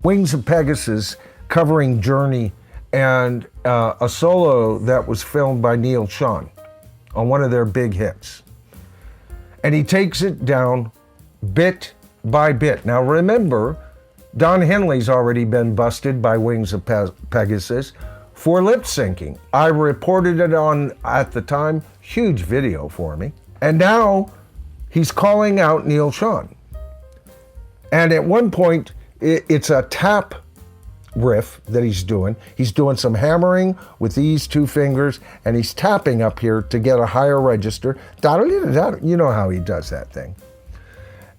Wings of Pegasus covering Journey and a solo that was filmed by Neil Schon on one of their big hits. And he takes it down bit by bit. Now remember, Don Henley's already been busted by Wings of Pegasus for lip syncing. I reported it on, at the time, huge video for me. And now he's calling out Neil Schon. And at one point, it's a tap riff that he's doing. He's doing some hammering with these two fingers, and he's tapping up here to get a higher register. You know how he does that thing.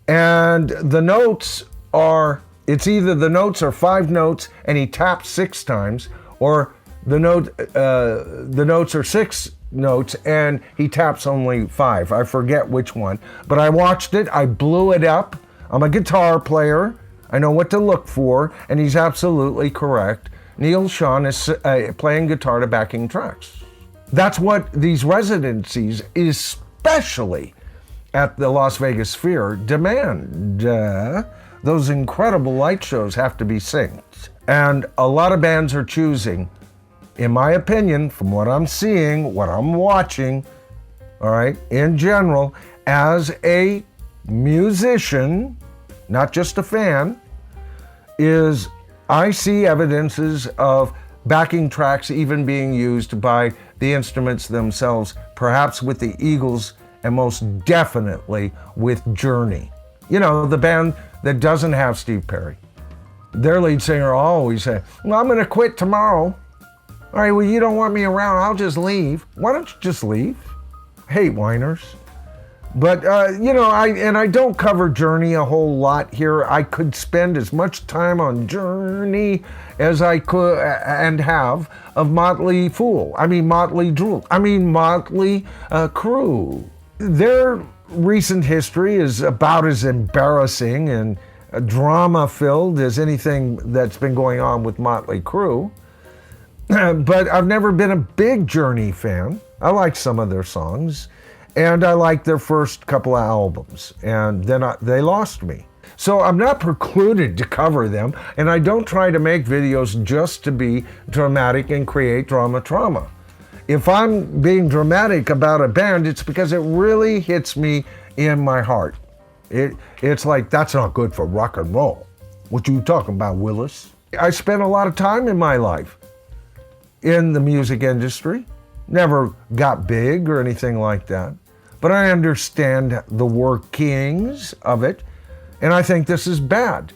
And the notes are, it's either the notes are 5 notes and he taps 6 times, or the notes are 6 notes and he taps only 5. I forget which one, but I watched it, I blew it up. I'm a guitar player. I know what to look for, and he's absolutely correct. Neil Schon is playing guitar to backing tracks. That's what these residencies, especially at the Las Vegas Sphere, demand. Those incredible light shows have to be synced. And a lot of bands are choosing, in my opinion, from what I'm seeing, what I'm watching, all right, in general, as a musician, not just a fan, is I see evidences of backing tracks even being used by the instruments themselves, perhaps with the Eagles and most definitely with Journey. You know, the band that doesn't have Steve Perry. Their lead singer always said, well, I'm gonna quit tomorrow. All right, well, you don't want me around, I'll just leave. Why don't you just leave? Hate whiners. But, you know, I don't cover Journey a whole lot here. I could spend as much time on Journey as I could and have of Motley Crue. Their recent history is about as embarrassing and drama-filled as anything that's been going on with Motley Crue. But I've never been a big Journey fan. I like some of their songs. And I liked their first couple of albums, and then they lost me. So I'm not precluded to cover them, and I don't try to make videos just to be dramatic and create drama. If I'm being dramatic about a band, it's because it really hits me in my heart. It's like, that's not good for rock and roll. What you talking about, Willis? I spent a lot of time in my life in the music industry. Never got big or anything like that, but I understand the workings of it, and I think this is bad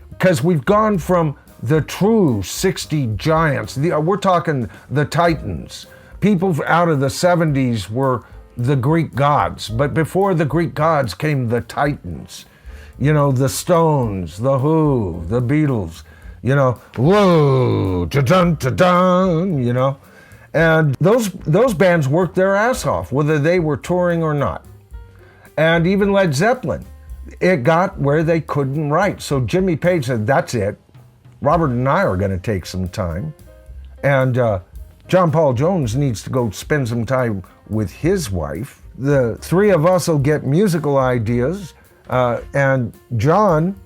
because we've gone from the true 60 giants. We're talking the Titans. People out of the 70s were the Greek gods, but before the Greek gods came the Titans. You know, the Stones, the Who, the Beatles, you know, whoa, ta-dun, ta-dun, you know. And those bands worked their ass off, whether they were touring or not. And even Led Zeppelin, it got where they couldn't write. So Jimmy Page said, that's it. Robert and I are going to take some time. And John Paul Jones needs to go spend some time with his wife. The three of us will get musical ideas. And John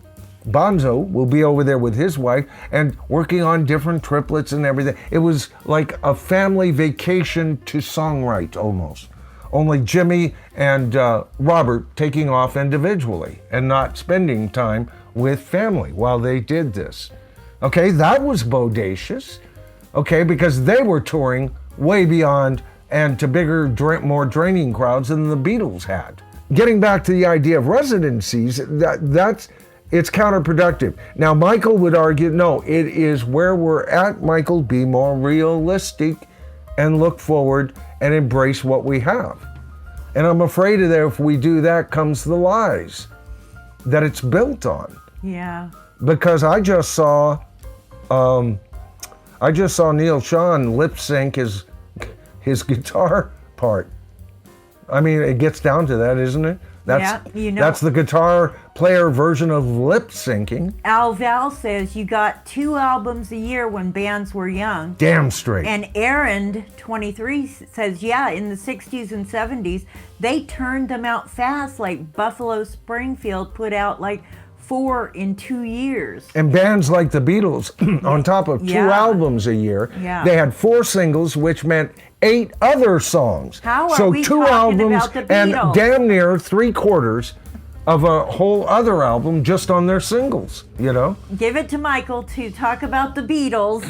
Bonzo will be over there with his wife and working on different triplets and everything. It was like a family vacation to songwrite almost. Only Jimmy and Robert taking off individually and not spending time with family while they did this. Okay, that was bodacious. Okay, because they were touring way beyond and to bigger, more draining crowds than the Beatles had. Getting back to the idea of residencies, it's counterproductive. Now, Michael would argue, no, it is where we're at, Michael, be more realistic and look forward and embrace what we have. And I'm afraid that if we do that comes the lies that it's built on. Yeah. Because I just saw Neil Schon lip sync his guitar part. I mean, it gets down to that, isn't it? That's the guitar player version of lip syncing. Al Val says you got 2 albums a year when bands were young. Damn straight. And Aaron, 23, says, yeah, in the 60s and 70s, they turned them out fast. Like Buffalo Springfield put out like 4 in 2 years. And bands like the Beatles, on top of 2 Yeah. albums a year, Yeah. they had 4 singles, which meant 8 other songs. How are so we 2 talking albums about the and Beatles? damn near 3/4 of a whole other album just on their singles, you know? Give it to Michael to talk about the Beatles.